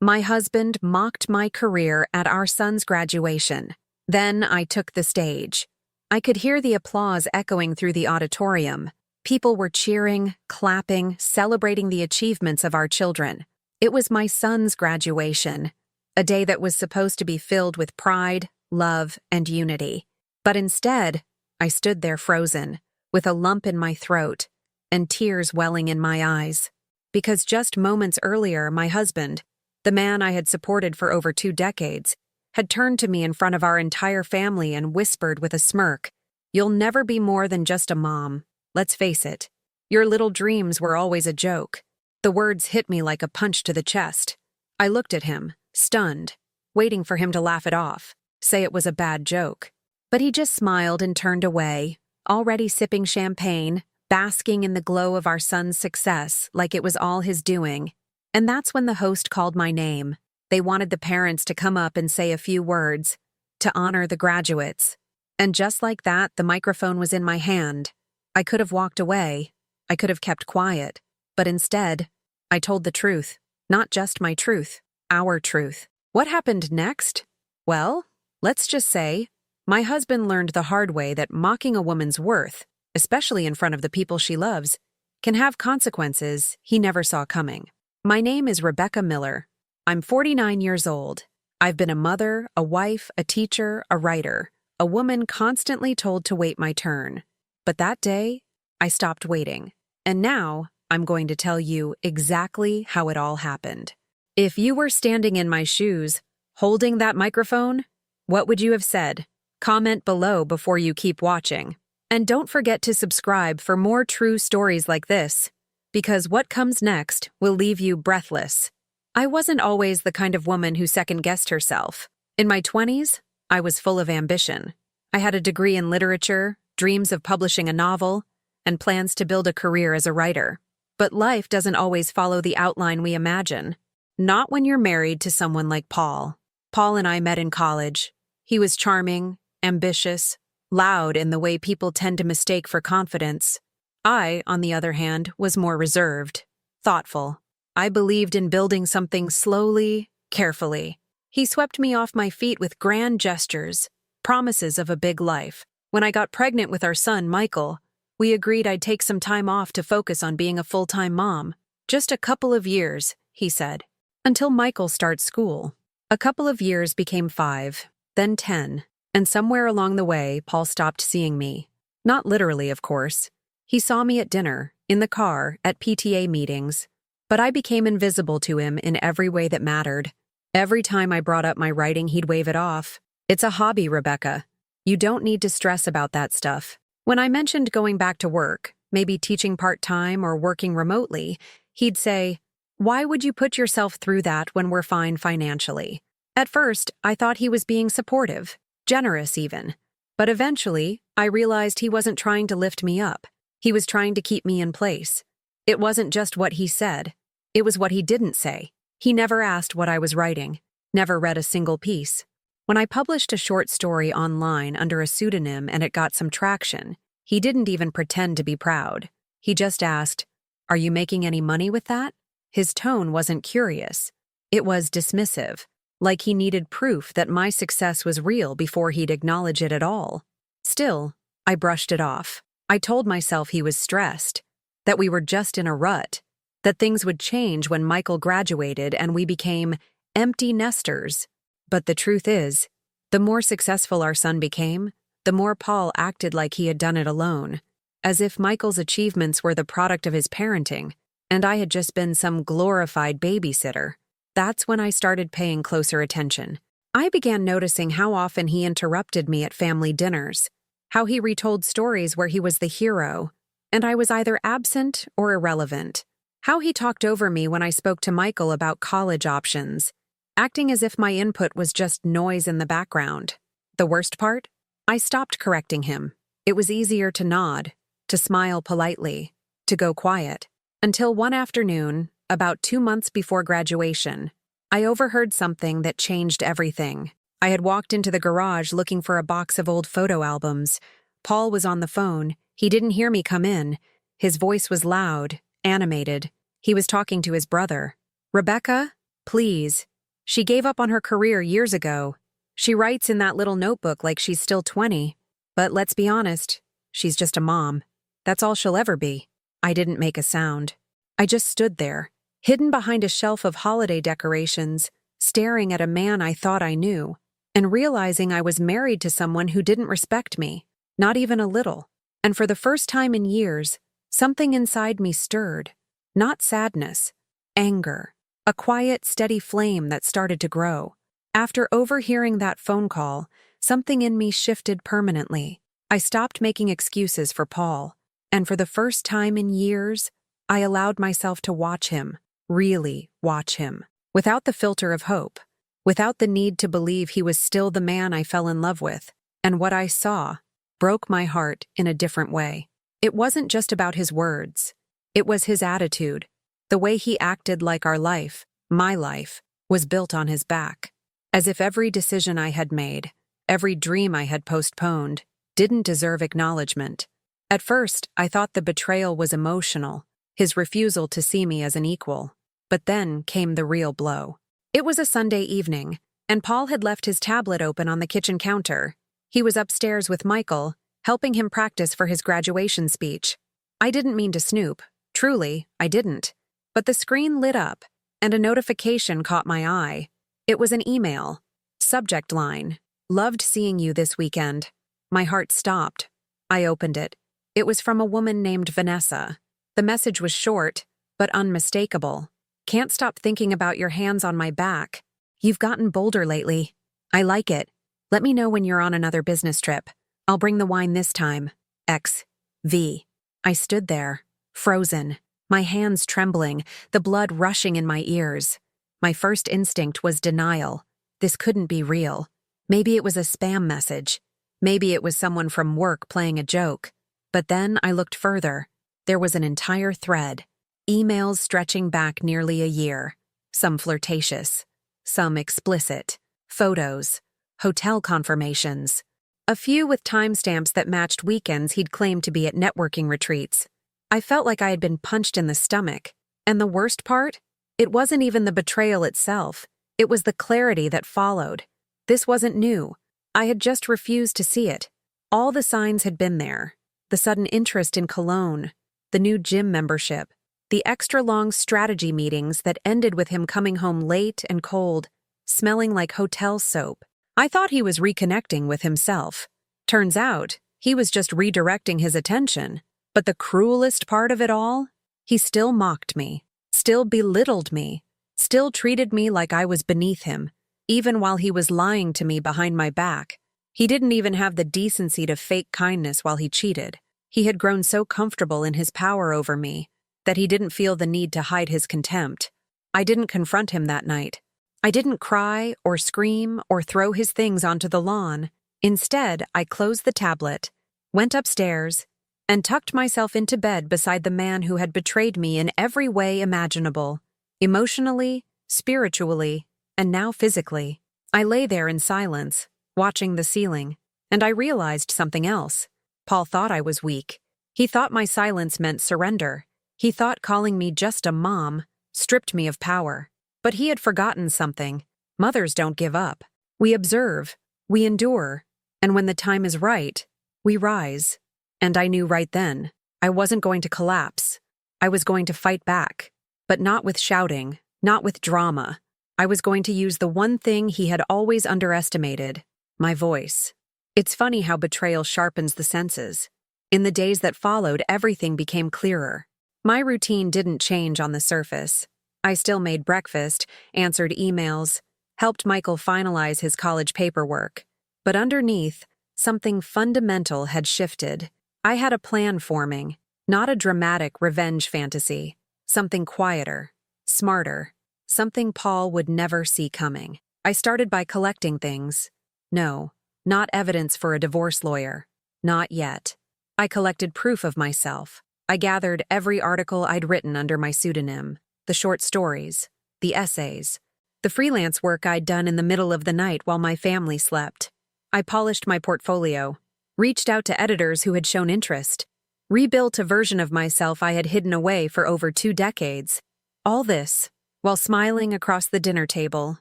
My husband mocked my career at our son's graduation. Then I took the stage. I could hear the applause echoing through the auditorium. People were cheering, clapping, celebrating the achievements of our children. It was my son's graduation, a day that was supposed to be filled with pride, love, and unity. But instead, I stood there frozen, with a lump in my throat and tears welling in my eyes. Because just moments earlier, my husband, the man I had supported for over 2 decades, had turned to me in front of our entire family and whispered with a smirk, "You'll never be more than just a mom. Let's face it. Your little dreams were always a joke." The words hit me like a punch to the chest. I looked at him, stunned, waiting for him to laugh it off, say it was a bad joke. But he just smiled and turned away, already sipping champagne, basking in the glow of our son's success like it was all his doing. And that's when the host called my name. They wanted the parents to come up and say a few words, to honor the graduates. And just like that, the microphone was in my hand. I could have walked away. I could have kept quiet. But instead, I told the truth. Not just my truth, our truth. What happened next? Well, let's just say, my husband learned the hard way that mocking a woman's worth, especially in front of the people she loves, can have consequences he never saw coming. My name is Rebecca Miller. I'm 49 years old. I've been a mother, a wife, a teacher, a writer, a woman constantly told to wait my turn. But that day, I stopped waiting. And now, I'm going to tell you exactly how it all happened. If you were standing in my shoes, holding that microphone, what would you have said? Comment below before you keep watching. And don't forget to subscribe for more true stories like this, because what comes next will leave you breathless. I wasn't always the kind of woman who second-guessed herself. In my 20s, I was full of ambition. I had a degree in literature, dreams of publishing a novel, and plans to build a career as a writer. But life doesn't always follow the outline we imagine. Not when you're married to someone like Paul. Paul and I met in college. He was charming, ambitious, loud in the way people tend to mistake for confidence. I, on the other hand, was more reserved, thoughtful. I believed in building something slowly, carefully. He swept me off my feet with grand gestures, promises of a big life. When I got pregnant with our son, Michael, we agreed I'd take some time off to focus on being a full-time mom. Just a couple of years, he said, until Michael starts school. A couple of years became 5, then 10, and somewhere along the way, Paul stopped seeing me. Not literally, of course. He saw me at dinner, in the car, at PTA meetings, but I became invisible to him in every way that mattered. Every time I brought up my writing, he'd wave it off. "It's a hobby, Rebecca. You don't need to stress about that stuff." When I mentioned going back to work, maybe teaching part-time or working remotely, he'd say, "Why would you put yourself through that when we're fine financially?" At first, I thought he was being supportive, generous even. But eventually, I realized he wasn't trying to lift me up. He was trying to keep me in place. It wasn't just what he said. It was what he didn't say. He never asked what I was writing, never read a single piece. When I published a short story online under a pseudonym and it got some traction, he didn't even pretend to be proud. He just asked, "Are you making any money with that?" His tone wasn't curious. It was dismissive, like he needed proof that my success was real before he'd acknowledge it at all. Still, I brushed it off. I told myself he was stressed, that we were just in a rut, that things would change when Michael graduated and we became empty nesters. But the truth is, the more successful our son became, the more Paul acted like he had done it alone, as if Michael's achievements were the product of his parenting, and I had just been some glorified babysitter. That's when I started paying closer attention. I began noticing how often he interrupted me at family dinners, how he retold stories where he was the hero, and I was either absent or irrelevant, how he talked over me when I spoke to Michael about college options, acting as if my input was just noise in the background. The worst part? I stopped correcting him. It was easier to nod, to smile politely, to go quiet. Until one afternoon, about 2 months before graduation, I overheard something that changed everything. I had walked into the garage looking for a box of old photo albums. Paul was on the phone. He didn't hear me come in. His voice was loud, animated. He was talking to his brother. "Rebecca, please, She gave up on her career years ago. She writes in that little notebook like she's still 20. But let's be honest, she's just a mom. That's all she'll ever be. I didn't make a sound. I just stood there, hidden behind a shelf of holiday decorations, staring at a man I thought I knew, and realizing I was married to someone who didn't respect me, not even a little. And for the first time in years, something inside me stirred. Not sadness, anger, a quiet, steady flame that started to grow. After overhearing that phone call, something in me shifted permanently. I stopped making excuses for Paul, and for the first time in years, I allowed myself to watch him, really watch him, without the filter of hope, without the need to believe he was still the man I fell in love with. And what I saw broke my heart in a different way. It wasn't just about his words. It was his attitude, the way he acted like our life, my life, was built on his back. As if every decision I had made, every dream I had postponed, didn't deserve acknowledgement. At first, I thought the betrayal was emotional, his refusal to see me as an equal. But then came the real blow. It was a Sunday evening, and Paul had left his tablet open on the kitchen counter. He was upstairs with Michael, helping him practice for his graduation speech. I didn't mean to snoop. Truly, I didn't. But the screen lit up, and a notification caught my eye. It was an email. Subject line: "Loved seeing you this weekend." My heart stopped. I opened it. It was from a woman named Vanessa. The message was short, but unmistakable. "Can't stop thinking about your hands on my back. You've gotten bolder lately. I like it. Let me know when you're on another business trip. I'll bring the wine this time. XV." I stood there, frozen, my hands trembling, the blood rushing in my ears. My first instinct was denial. This couldn't be real. Maybe it was a spam message. Maybe it was someone from work playing a joke. But then I looked further. There was an entire thread. Emails stretching back nearly a year. Some flirtatious. Some explicit. Photos. Hotel confirmations. A few with timestamps that matched weekends he'd claimed to be at networking retreats. I felt like I had been punched in the stomach. And the worst part? It wasn't even the betrayal itself. It was the clarity that followed. This wasn't new. I had just refused to see it. All the signs had been there. The sudden interest in cologne, the new gym membership, the extra-long strategy meetings that ended with him coming home late and cold, smelling like hotel soap. I thought he was reconnecting with himself. Turns out, he was just redirecting his attention. But the cruelest part of it all? He still mocked me, still belittled me, still treated me like I was beneath him, even while he was lying to me behind my back. He didn't even have the decency to fake kindness while he cheated. He had grown so comfortable in his power over me that he didn't feel the need to hide his contempt. I didn't confront him that night. I didn't cry or scream or throw his things onto the lawn. Instead, I closed the tablet, went upstairs, and tucked myself into bed beside the man who had betrayed me in every way imaginable, emotionally, spiritually, and now physically. I lay there in silence, watching the ceiling, and I realized something else. Paul thought I was weak. He thought my silence meant surrender. He thought calling me just a mom stripped me of power. But he had forgotten something. Mothers don't give up. We observe, we endure, and when the time is right, we rise. And I knew right then, I wasn't going to collapse. I was going to fight back, but not with shouting, not with drama. I was going to use the one thing he had always underestimated, my voice. It's funny how betrayal sharpens the senses. In the days that followed, everything became clearer. My routine didn't change on the surface. I still made breakfast, answered emails, helped Michael finalize his college paperwork. But underneath, something fundamental had shifted. I had a plan forming, not a dramatic revenge fantasy. Something quieter, smarter, something Paul would never see coming. I started by collecting things. No, not evidence for a divorce lawyer. Not yet. I collected proof of myself. I gathered every article I'd written under my pseudonym, the short stories, the essays, the freelance work I'd done in the middle of the night while my family slept. I polished my portfolio, reached out to editors who had shown interest, rebuilt a version of myself I had hidden away for over 2 decades. All this, while smiling across the dinner table,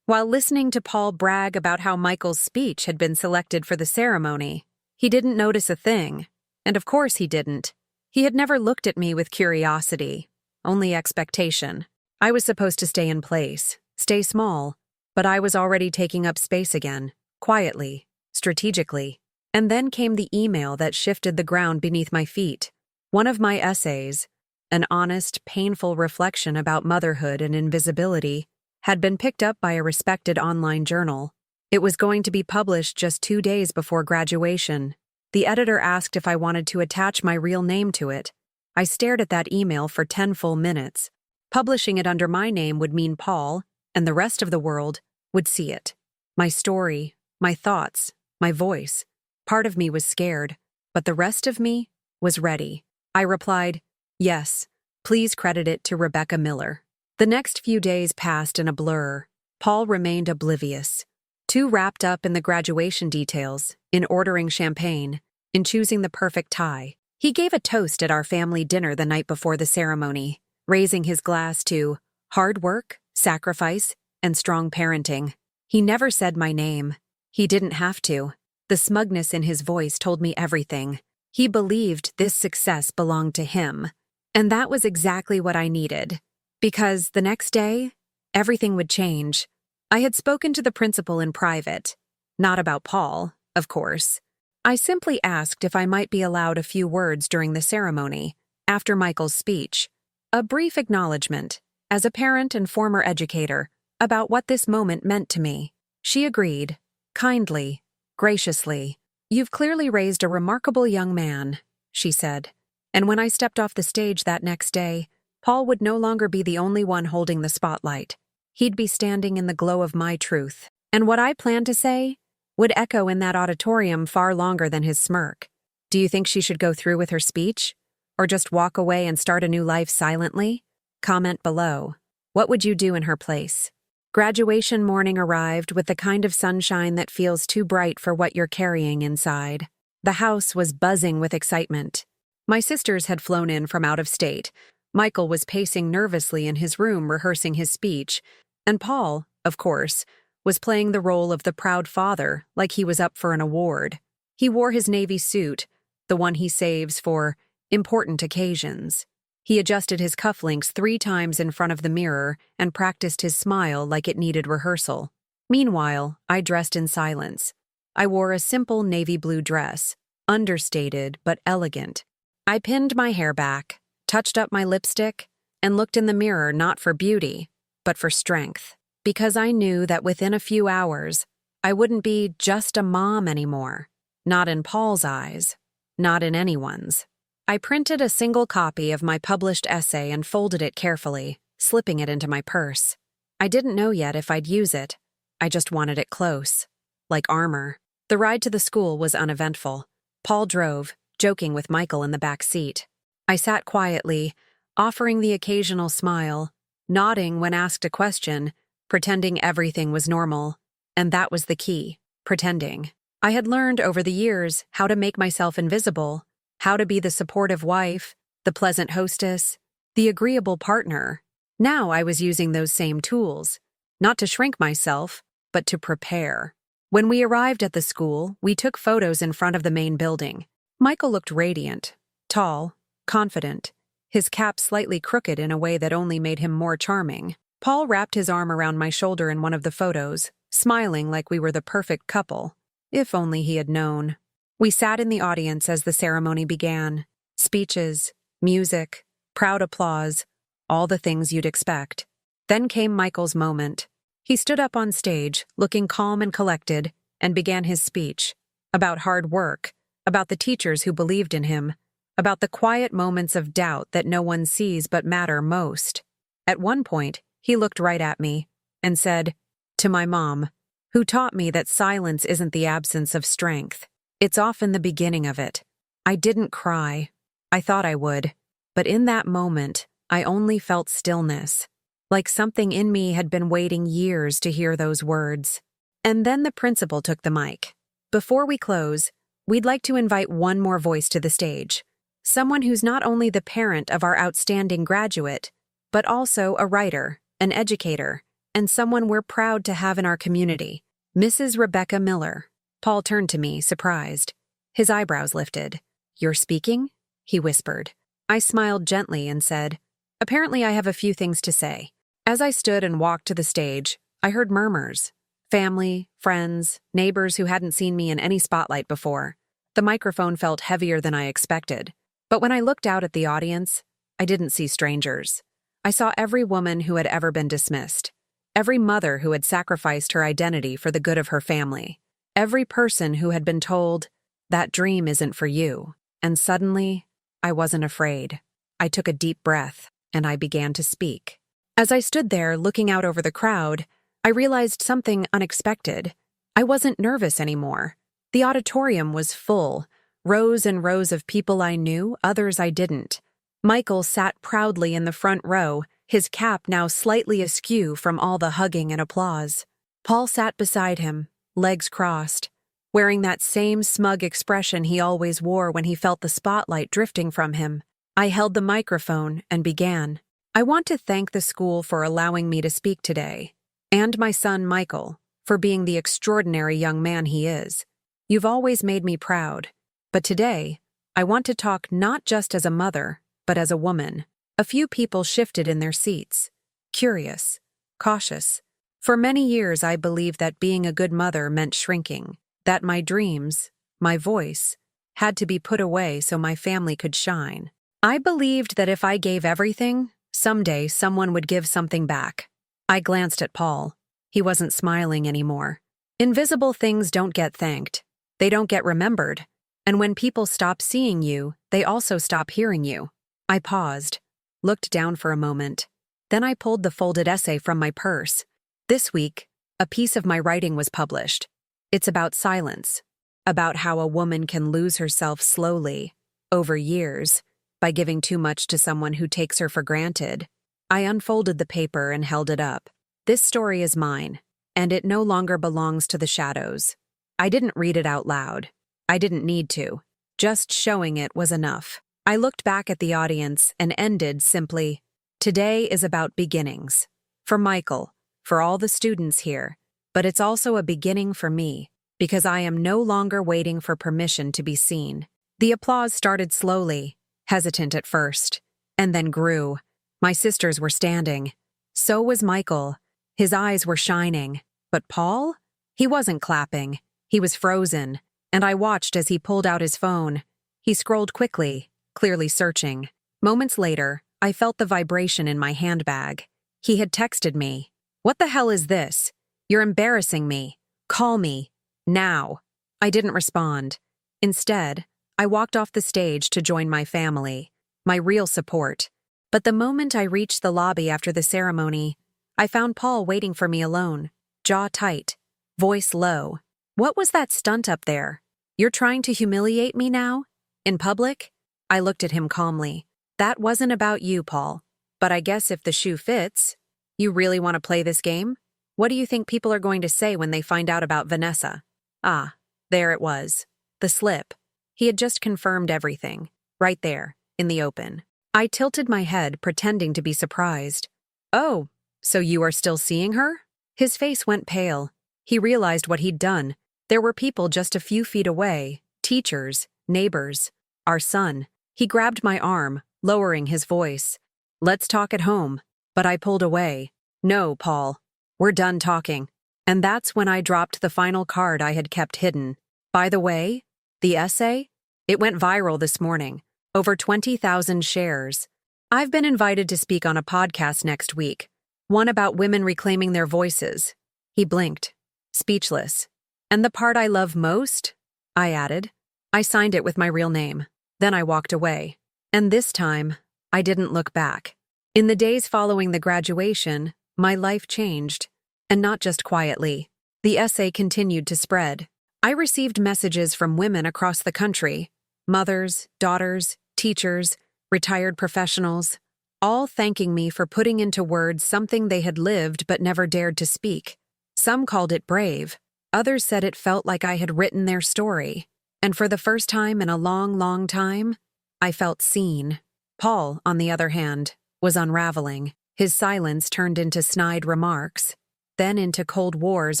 While listening to Paul brag about how Michael's speech had been selected for the ceremony, he didn't notice a thing. And of course he didn't. He had never looked at me with curiosity, only expectation. I was supposed to stay in place, stay small, but I was already taking up space again, quietly, strategically. And then came the email that shifted the ground beneath my feet. One of my essays, an honest, painful reflection about motherhood and invisibility, had been picked up by a respected online journal. It was going to be published just 2 days before graduation. The editor asked if I wanted to attach my real name to it. I stared at that email for 10 full minutes. Publishing it under my name would mean Paul, and the rest of the world, would see it. My story, my thoughts, my voice. Part of me was scared, but the rest of me was ready. I replied, "Yes, please credit it to Rebecca Miller." The next few days passed in a blur. Paul remained oblivious, too wrapped up in the graduation details, in ordering champagne, in choosing the perfect tie. He gave a toast at our family dinner the night before the ceremony, raising his glass to hard work, sacrifice, and strong parenting. He never said my name. He didn't have to. The smugness in his voice told me everything. He believed this success belonged to him. And that was exactly what I needed. Because the next day, everything would change. I had spoken to the principal in private. Not about Paul, of course. I simply asked if I might be allowed a few words during the ceremony, after Michael's speech. A brief acknowledgement, as a parent and former educator, about what this moment meant to me. She agreed, kindly, graciously. "You've clearly raised a remarkable young man," she said. And when I stepped off the stage that next day, Paul would no longer be the only one holding the spotlight. He'd be standing in the glow of my truth. And what I planned to say would echo in that auditorium far longer than his smirk. Do you think she should go through with her speech? Or just walk away and start a new life silently? Comment below. What would you do in her place? Graduation morning arrived with the kind of sunshine that feels too bright for what you're carrying inside. The house was buzzing with excitement. My sisters had flown in from out of state. Michael was pacing nervously in his room rehearsing his speech, and Paul, of course, was playing the role of the proud father like he was up for an award. He wore his navy suit, the one he saves for important occasions. He adjusted his cufflinks 3 times in front of the mirror and practiced his smile like it needed rehearsal. Meanwhile, I dressed in silence. I wore a simple navy blue dress, understated but elegant. I pinned my hair back, touched up my lipstick, and looked in the mirror not for beauty, but for strength. Because I knew that within a few hours, I wouldn't be just a mom anymore. Not in Paul's eyes, not in anyone's. I printed a single copy of my published essay and folded it carefully, slipping it into my purse. I didn't know yet if I'd use it. I just wanted it close, like armor. The ride to the school was uneventful. Paul drove, joking with Michael in the back seat. I sat quietly, offering the occasional smile, nodding when asked a question, pretending everything was normal. And that was the key, pretending. I had learned over the years how to make myself invisible, how to be the supportive wife, the pleasant hostess, the agreeable partner. Now I was using those same tools, not to shrink myself, but to prepare. When we arrived at the school, we took photos in front of the main building. Michael looked radiant, tall, confident, his cap slightly crooked in a way that only made him more charming. Paul wrapped his arm around my shoulder in one of the photos, smiling like we were the perfect couple. If only he had known. We sat in the audience as the ceremony began. Speeches, music, proud applause, all the things you'd expect. Then came Michael's moment. He stood up on stage, looking calm and collected, and began his speech. About hard work, about the teachers who believed in him, about the quiet moments of doubt that no one sees but matter most. At one point, he looked right at me and said, "To my mom, who taught me that silence isn't the absence of strength. It's often the beginning of it." I didn't cry. I thought I would. But in that moment, I only felt stillness, like something in me had been waiting years to hear those words. And then the principal took the mic. "Before we close, we'd like to invite one more voice to the stage. Someone who's not only the parent of our outstanding graduate, but also a writer, an educator, and someone we're proud to have in our community, Mrs. Rebecca Miller. Paul turned to me, surprised. His eyebrows lifted. "You're speaking?" he whispered. I smiled gently and said, "Apparently I have a few things to say." As I stood and walked to the stage, I heard murmurs. Family, friends, neighbors who hadn't seen me in any spotlight before. The microphone felt heavier than I expected. But when I looked out at the audience, I didn't see strangers. I saw every woman who had ever been dismissed. Every mother who had sacrificed her identity for the good of her family. Every person who had been told, "That dream isn't for you." And suddenly, I wasn't afraid. I took a deep breath, and I began to speak. As I stood there looking out over the crowd, I realized something unexpected. I wasn't nervous anymore. The auditorium was full, rows and rows of people I knew, others I didn't. Michael sat proudly in the front row, his cap now slightly askew from all the hugging and applause. Paul sat beside him, legs crossed, wearing that same smug expression he always wore when he felt the spotlight drifting from him. I held the microphone and began. "I want to thank the school for allowing me to speak today, and my son Michael, for being the extraordinary young man he is. You've always made me proud. But today, I want to talk not just as a mother, but as a woman." A few people shifted in their seats, curious, cautious. For many years I believed that being a good mother meant shrinking, that my dreams, my voice, had to be put away so my family could shine. I believed that if I gave everything, someday someone would give something back. I glanced at Paul. He wasn't smiling anymore. Invisible things don't get thanked. They don't get remembered. And when people stop seeing you, they also stop hearing you. I paused, looked down for a moment. Then I pulled the folded essay from my purse. This week, a piece of my writing was published. It's about silence, about how a woman can lose herself slowly, over years, by giving too much to someone who takes her for granted. I unfolded the paper and held it up. This story is mine, and it no longer belongs to the shadows. I didn't read it out loud. I didn't need to. Just showing it was enough. I looked back at the audience and ended simply, "Today is about beginnings. For Michael, for all the students here, but it's also a beginning for me, because I am no longer waiting for permission to be seen." The applause started slowly, hesitant at first, and then grew. My sisters were standing. So was Michael. His eyes were shining. But Paul? He wasn't clapping. He was frozen, and I watched as he pulled out his phone. He scrolled quickly, clearly searching. Moments later, I felt the vibration in my handbag. He had texted me. "What the hell is this? You're embarrassing me. Call me. Now." I didn't respond. Instead, I walked off the stage to join my family, my real support. But the moment I reached the lobby after the ceremony, I found Paul waiting for me alone, jaw tight, voice low. "What was that stunt up there? You're trying to humiliate me now? In public?" I looked at him calmly. "That wasn't about you, Paul. But I guess if the shoe fits, you really want to play this game? What do you think people are going to say when they find out about Vanessa?" Ah, there it was. The slip. He had just confirmed everything, right there, in the open. I tilted my head, pretending to be surprised. "Oh, so you are still seeing her?" His face went pale. He realized what he'd done. There were people just a few feet away, teachers, neighbors, our son. He grabbed my arm, lowering his voice. "Let's talk at home." But I pulled away. "No, Paul. We're done talking." And that's when I dropped the final card I had kept hidden. By the way, the essay? It went viral this morning. Over 20,000 shares. I've been invited to speak on a podcast next week. One about women reclaiming their voices. He blinked, speechless. "And the part I love most?" I added. I signed it with my real name. Then I walked away. And this time, I didn't look back. In the days following the graduation, my life changed. And not just quietly. The essay continued to spread. I received messages from women across the country, mothers, daughters, teachers, retired professionals, all thanking me for putting into words something they had lived but never dared to speak. Some called it brave. Others said it felt like I had written their story. And for the first time in a long, long time, I felt seen. Paul, on the other hand, was unraveling. His silence turned into snide remarks. then into cold wars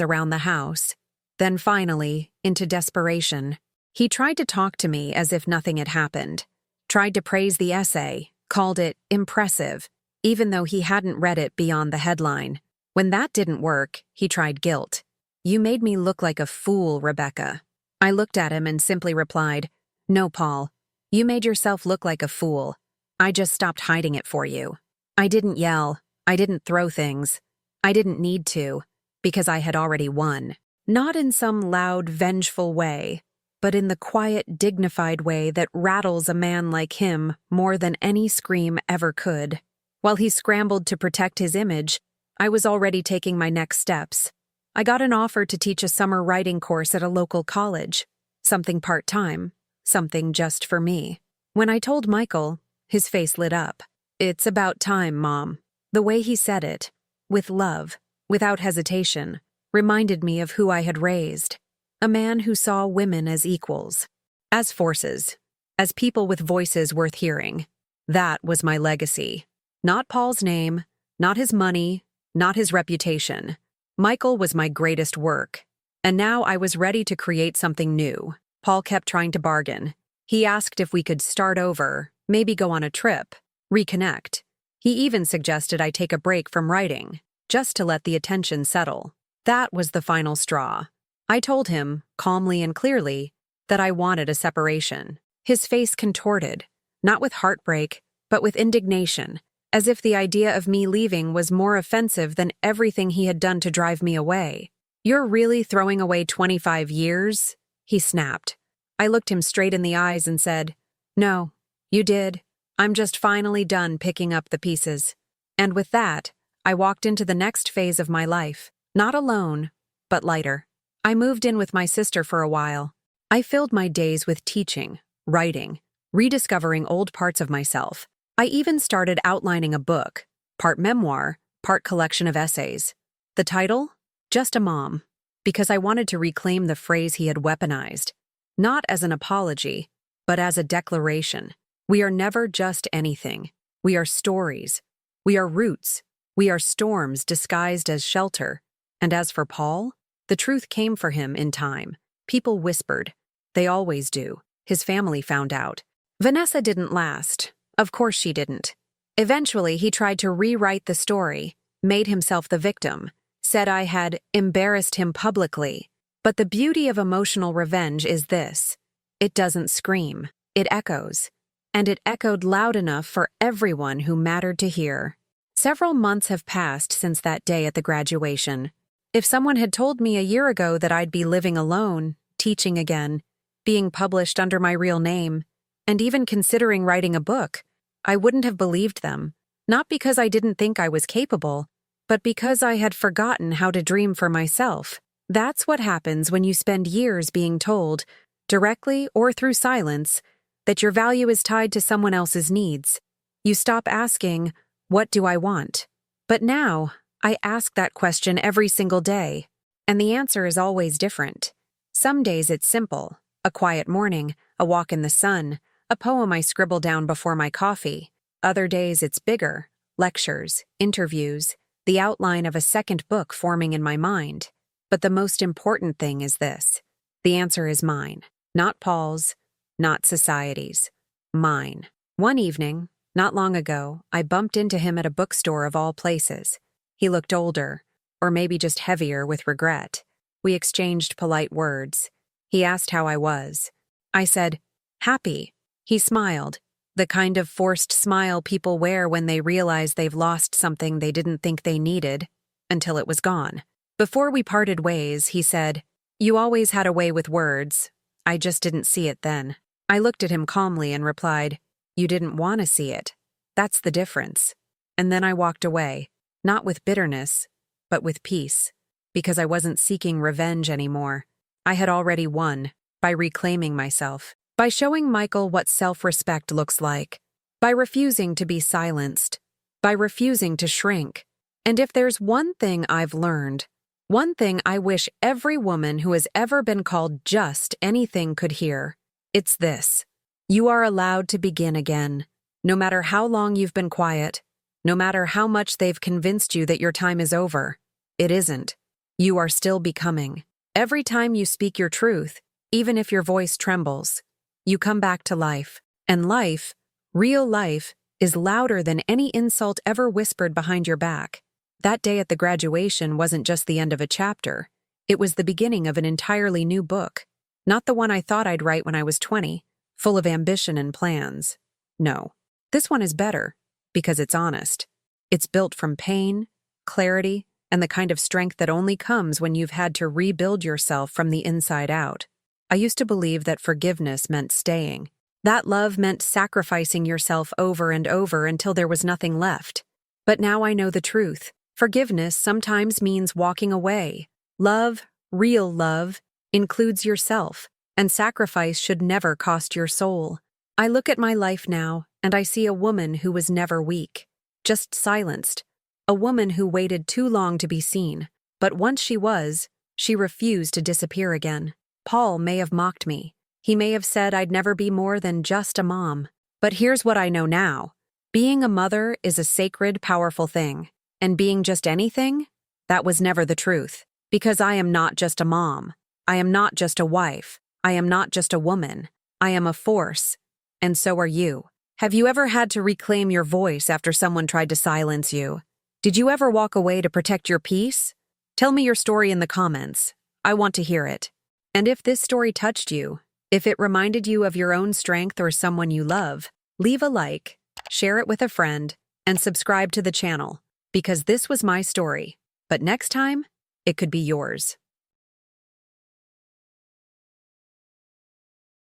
around the house, then finally into desperation. He tried to talk to me as if nothing had happened, tried to praise the essay, called it impressive, even though he hadn't read it beyond the headline. When that didn't work, he tried guilt. "You made me look like a fool, Rebecca." I looked at him and simply replied, "No, Paul, you made yourself look like a fool. I just stopped hiding it for you." I didn't yell. I didn't throw things. I didn't need to, because I had already won. Not in some loud, vengeful way, but in the quiet, dignified way that rattles a man like him more than any scream ever could. While he scrambled to protect his image, I was already taking my next steps. I got an offer to teach a summer writing course at a local college, something part-time, something just for me. When I told Michael, his face lit up. "It's about time, Mom." The way he said it, with love, without hesitation, reminded me of who I had raised. A man who saw women as equals, as forces, as people with voices worth hearing. That was my legacy. Not Paul's name, not his money, not his reputation. Michael was my greatest work. And now I was ready to create something new. Paul kept trying to bargain. He asked if we could start over, maybe go on a trip, reconnect. He even suggested I take a break from writing, just to let the attention settle. That was the final straw. I told him, calmly and clearly, that I wanted a separation. His face contorted, not with heartbreak, but with indignation, as if the idea of me leaving was more offensive than everything he had done to drive me away. "You're really throwing away 25 years?" he snapped. I looked him straight in the eyes and said, "No, you did. I'm just finally done picking up the pieces." And with that, I walked into the next phase of my life, not alone, but lighter. I moved in with my sister for a while. I filled my days with teaching, writing, rediscovering old parts of myself. I even started outlining a book, part memoir, part collection of essays. The title? Just a Mom, because I wanted to reclaim the phrase he had weaponized, not as an apology, but as a declaration. We are never just anything. We are stories. We are roots. We are storms disguised as shelter. And as for Paul, the truth came for him in time. People whispered. They always do. His family found out. Vanessa didn't last. Of course she didn't. Eventually, he tried to rewrite the story, made himself the victim, said I had embarrassed him publicly. But the beauty of emotional revenge is this. It doesn't scream. It echoes. And it echoed loud enough for everyone who mattered to hear. Several months have passed since that day at the graduation. If someone had told me a year ago that I'd be living alone, teaching again, being published under my real name, and even considering writing a book, I wouldn't have believed them. Not because I didn't think I was capable, but because I had forgotten how to dream for myself. That's what happens when you spend years being told, directly or through silence, that your value is tied to someone else's needs. You stop asking, "What do I want?" But now, I ask that question every single day, and the answer is always different. Some days it's simple, a quiet morning, a walk in the sun, a poem I scribble down before my coffee. Other days it's bigger, lectures, interviews, the outline of a second book forming in my mind. But the most important thing is this. The answer is mine, not Paul's, not society's. Mine. One evening, not long ago, I bumped into him at a bookstore of all places. He looked older, or maybe just heavier with regret. We exchanged polite words. He asked how I was. I said, "Happy." He smiled, the kind of forced smile people wear when they realize they've lost something they didn't think they needed, until it was gone. Before we parted ways, he said, "You always had a way with words. I just didn't see it then." I looked at him calmly and replied, "You didn't want to see it. That's the difference." And then I walked away, not with bitterness, but with peace, because I wasn't seeking revenge anymore. I had already won, by reclaiming myself, by showing Michael what self-respect looks like, by refusing to be silenced, by refusing to shrink. And if there's one thing I've learned, one thing I wish every woman who has ever been called just anything could hear, it's this. You are allowed to begin again, no matter how long you've been quiet, no matter how much they've convinced you that your time is over. It isn't. You are still becoming. Every time you speak your truth, even if your voice trembles, you come back to life. And life, real life, is louder than any insult ever whispered behind your back. That day at the graduation wasn't just the end of a chapter. It was the beginning of an entirely new book. Not the one I thought I'd write when I was 20, full of ambition and plans. No. This one is better, because it's honest. It's built from pain, clarity, and the kind of strength that only comes when you've had to rebuild yourself from the inside out. I used to believe that forgiveness meant staying. That love meant sacrificing yourself over and over until there was nothing left. But now I know the truth. Forgiveness sometimes means walking away. Love, real love, includes yourself, and sacrifice should never cost your soul. I look at my life now, and I see a woman who was never weak, just silenced. A woman who waited too long to be seen, but once she was, she refused to disappear again. Paul may have mocked me. He may have said I'd never be more than just a mom. But here's what I know now. Being a mother is a sacred, powerful thing. And being just anything? That was never the truth. Because I am not just a mom. I am not just a wife. I am not just a woman. I am a force. And so are you. Have you ever had to reclaim your voice after someone tried to silence you? Did you ever walk away to protect your peace? Tell me your story in the comments. I want to hear it. And if this story touched you, if it reminded you of your own strength or someone you love, leave a like, share it with a friend, and subscribe to the channel, because this was my story. But next time, it could be yours.